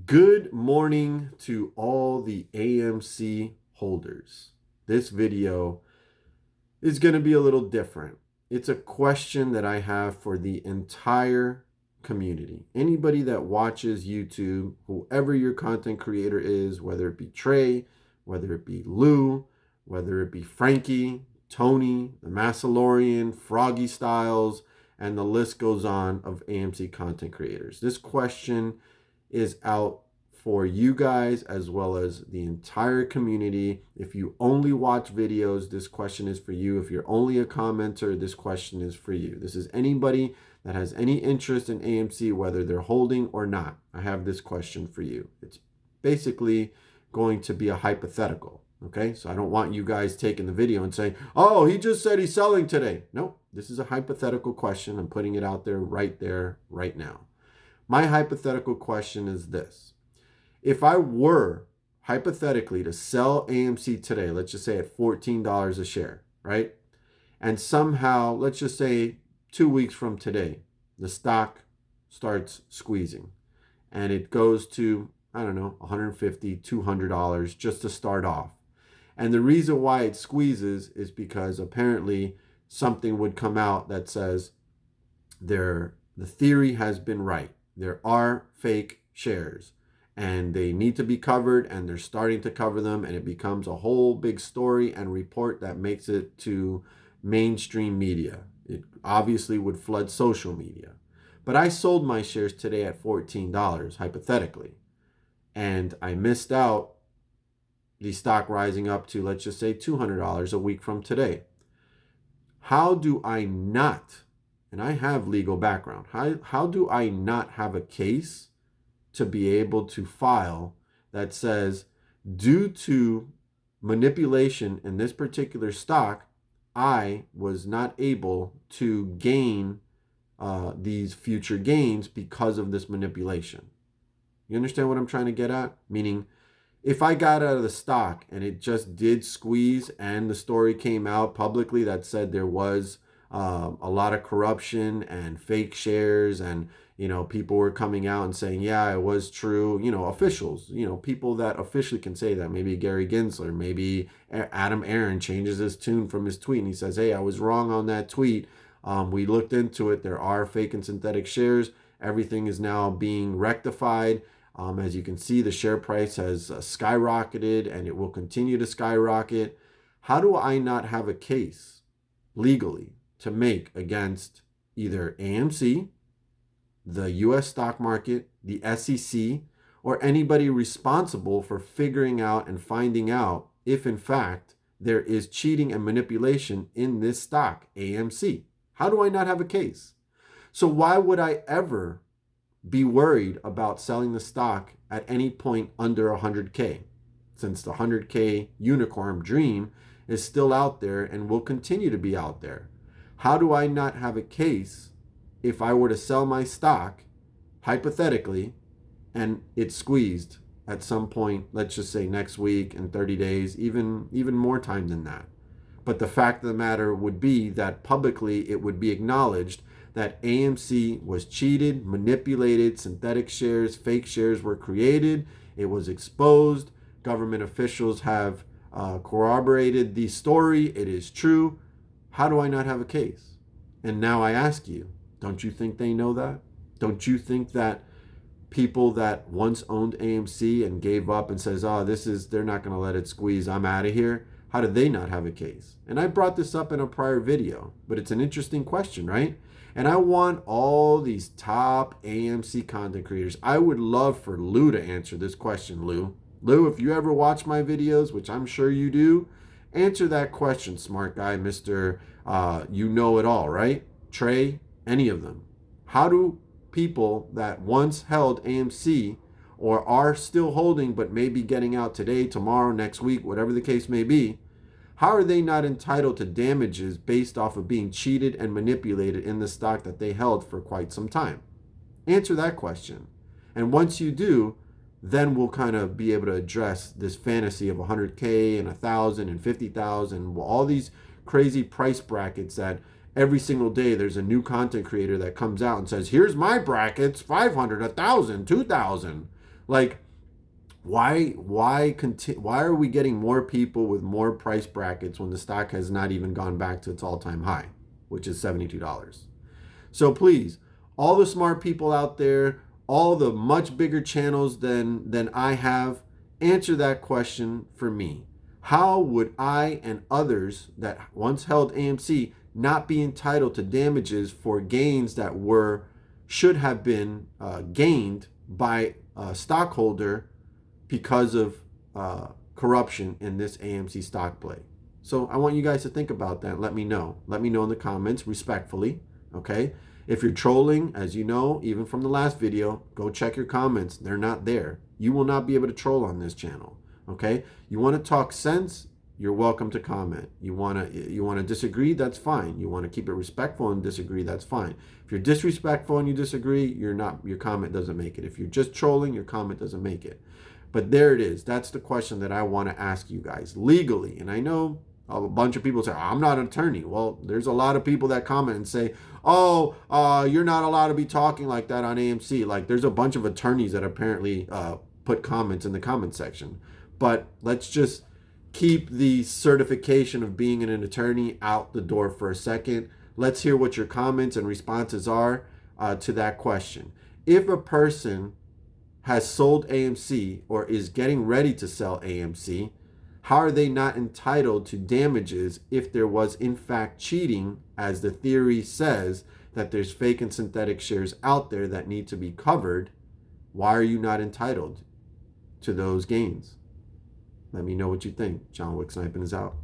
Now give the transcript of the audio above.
Good morning to all the AMC holders. This video is going to be a little different. It's a question that I have for the entire community. Anybody that watches YouTube, whoever your content creator is, whether it be Trey, whether it be Lou, whether it be Frankie, Tony, the Massalorian, Froggy Styles, and the list goes on of AMC content creators. This question is out for you guys as well as the entire community. If you only watch videos, this question is for you. If you're only a commenter, this question is for you. This is anybody that has any interest in AMC, whether they're holding or not. I have this question for you. It's basically going to be a hypothetical. Okay, so I don't want you guys taking the video and saying, oh, he just said he's selling today. Nope, this is a hypothetical question. I'm putting it out there, right now. My hypothetical question is this. If I were hypothetically to sell AMC today, let's just say at $14 a share, right? And somehow, let's just say 2 weeks from today, the stock starts squeezing and it goes to, I don't know, $150, $200 just to start off. And the reason why it squeezes is because apparently something would come out that says the theory has been right. There are fake shares and they need to be covered, and they're starting to cover them, and it becomes a whole big story and report that makes it to mainstream media. It obviously would flood social media. But I sold my shares today at $14, hypothetically, and I missed out the stock rising up to, let's just say, $200 a week from today. How do I not, and I have legal background, how do I not have a case to be able to file that says, due to manipulation in this particular stock, I was not able to gain these future gains because of this manipulation? You understand what I'm trying to get at? Meaning, if I got out of the stock and it just did squeeze and the story came out publicly that said there was a lot of corruption and fake shares, and people were coming out and saying, yeah, it was true, officials, people that officially can say that, maybe Gary Gensler, maybe Adam Aaron changes his tune from his tweet and he says, hey, I was wrong on that tweet. We looked into it. There are fake and synthetic shares. Everything is now being rectified. As you can see, the share price has skyrocketed and it will continue to skyrocket. How do I not have a case legally to make against either AMC, the US stock market, the SEC, or anybody responsible for figuring out and finding out if in fact there is cheating and manipulation in this stock, AMC? How do I not have a case? So why would I ever be worried about selling the stock at any point under 100K, since the 100K unicorn dream is still out there and will continue to be out there? How do I not have a case if I were to sell my stock, hypothetically, and it squeezed at some point, let's just say next week, in 30 days, even more time than that? But the fact of the matter would be that publicly it would be acknowledged that AMC was cheated, manipulated, synthetic shares, fake shares were created, it was exposed, government officials have corroborated the story, it is true. How do I not have a case? And now I ask you, don't you think they know that? Don't you think that people that once owned AMC and gave up and says, oh, they're not going to let it squeeze, I'm out of here, how do they not have a case? And I brought this up in a prior video, but it's an interesting question, right? And I want all these top AMC content creators. I would love for Lou to answer this question, Lou. Lou, if you ever watch my videos, which I'm sure you do, answer that question, smart guy, Mr. You know it all, right? Trey, any of them. How do people that once held AMC or are still holding but may be getting out today, tomorrow, next week, whatever the case may be, how are they not entitled to damages based off of being cheated and manipulated in the stock that they held for quite some time? Answer that question. And once you do, then we'll kind of be able to address this fantasy of 100K and 1,000 and 50,000, all these crazy price brackets that every single day there's a new content creator that comes out and says, here's my brackets, 500, 1,000, 2,000. Like, why are we getting more people with more price brackets when the stock has not even gone back to its all-time high, which is $72? So please, all the smart people out there, all the much bigger channels than I have, answer that question for me. How would I and others that once held AMC not be entitled to damages for gains that should have been gained by a stockholder because of corruption in this AMC stock play? So I want you guys to think about that. Let me know. Let me know in the comments respectfully. Okay. If you're trolling, as you know, even from the last video, go check your comments. They're not there. You will not be able to troll on this channel. Okay. You want to talk sense? You're welcome to comment. You want to disagree? That's fine. You want to keep it respectful and disagree? That's fine. If you're disrespectful and you disagree, your comment doesn't make it. If you're just trolling, your comment doesn't make it. But there it is. That's the question that I want to ask you guys legally. And I know a bunch of people say, I'm not an attorney. Well, there's a lot of people that comment and say, oh, you're not allowed to be talking like that on AMC. Like, there's a bunch of attorneys that apparently put comments in the comment section. But let's just keep the certification of being an attorney out the door for a second. Let's hear what your comments and responses are to that question. If a person has sold AMC or is getting ready to sell AMC, how are they not entitled to damages if there was in fact cheating, as the theory says that there's fake and synthetic shares out there that need to be covered? Why are you not entitled to those gains? Let me know what you think. Johnwicksnipin is out.